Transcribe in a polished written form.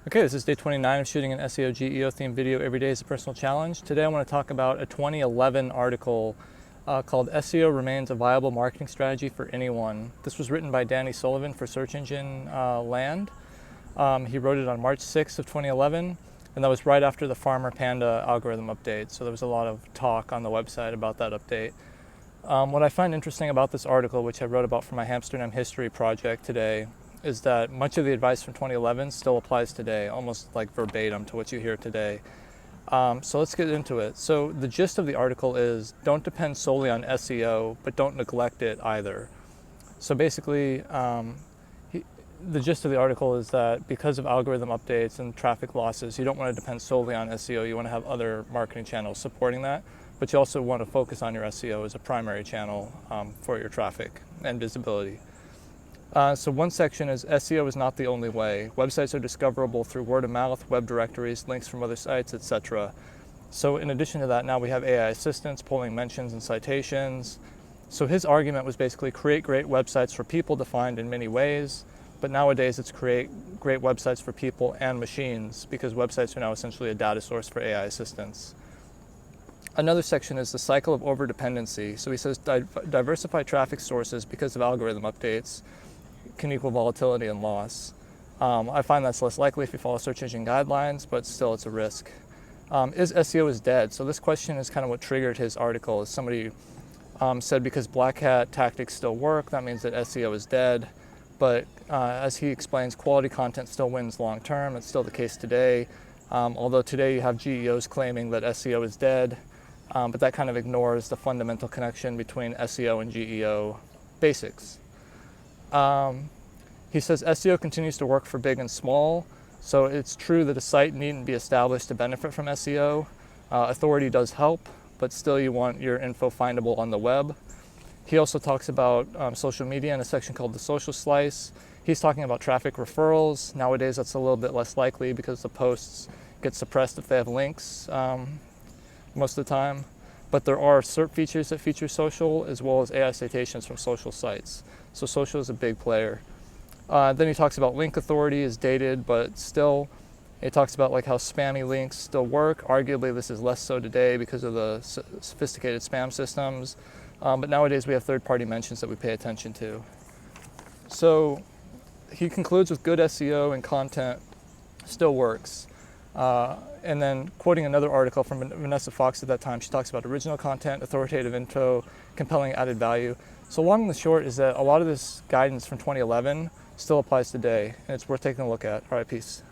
Okay, this is day 29 of shooting an SEO GEO themed video every day is a personal challenge. Today I want to talk about a 2011 article called SEO Remains a Viable Marketing Strategy for Anyone. This was written by Danny Sullivan for Search Engine Land. He wrote it on March 6th of 2011, and that was right after the Farmer Panda algorithm update. So there was a lot of talk on the website about that update. What I find interesting about this article, which I wrote about for my Hamsterdam history project today, is that much of the advice from 2011 still applies today, almost like verbatim to what you hear today. So let's get into it. So the gist of the article is don't depend solely on SEO, but don't neglect it either. So basically, the gist of the article is that because of algorithm updates and traffic losses, you don't want to depend solely on SEO. You want to have other marketing channels supporting that, but you also want to focus on your SEO as a primary channel for your traffic and visibility. So one section is SEO is not the only way. Websites are discoverable through word of mouth, web directories, links from other sites, etc. So in addition to that, now we have AI assistants pulling mentions and citations. So his argument was basically create great websites for people to find in many ways, but nowadays it's create great websites for people and machines because websites are now essentially a data source for AI assistants. Another section is the cycle of overdependency. So he says diversify traffic sources because of algorithm updates can equal volatility and loss. I find that's less likely if you follow search engine guidelines, but still it's a risk. Is SEO is dead? So this question is kind of what triggered his article. As somebody said, because black hat tactics still work, that means that SEO is dead. But as he explains, quality content still wins long term. It's still the case today. Although today you have GEOs claiming that SEO is dead, but that kind of ignores the fundamental connection between SEO and GEO basics. He says SEO continues to work for big and small, so it's true that a site needn't be established to benefit from SEO. Authority does help, but still you want your info findable on the web. He also talks about social media in a section called the social slice. He's talking about traffic referrals. Nowadays that's a little bit less likely because the posts get suppressed if they have links most of the time. But there are SERP features that feature social as well as AI citations from social sites. So social is a big player. Then he talks about link authority is dated, but still, he talks about like how spammy links still work. Arguably this is less so today because of the sophisticated spam systems. But nowadays we have third-party mentions that we pay attention to. So he concludes with good SEO and content still works. And then quoting another article from Vanessa Fox at that time, she talks about original content, authoritative info, compelling added value. So long and the short is that a lot of this guidance from 2011 still applies today, and it's worth taking a look at. All right, peace.